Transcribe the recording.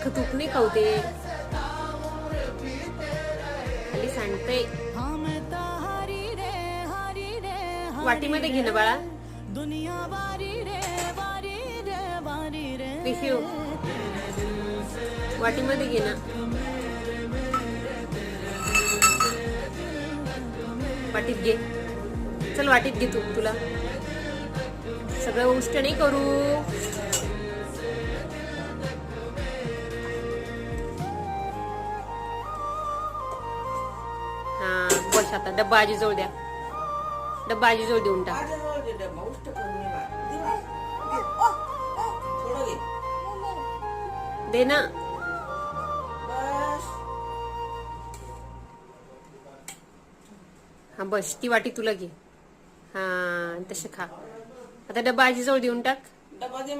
अख्खं तूप नाही खाऊ ते, खाली सांडतंय. वाटीमध्ये घे ना बाळा. रिफिऊ वाटीमध्ये घे ना. वाटीत घे. चल वाटीत घे तू. तुला सगळं उष्ट नाही करू. हा बस आता. डब्बा आजीजवळ द्या. डब्बा आजीजवळ देऊन टाक. दे ना. हा बस. ती वाटी तुला घे. हा तसे खा. आता डब्बा आजीजवळ देऊन टाक.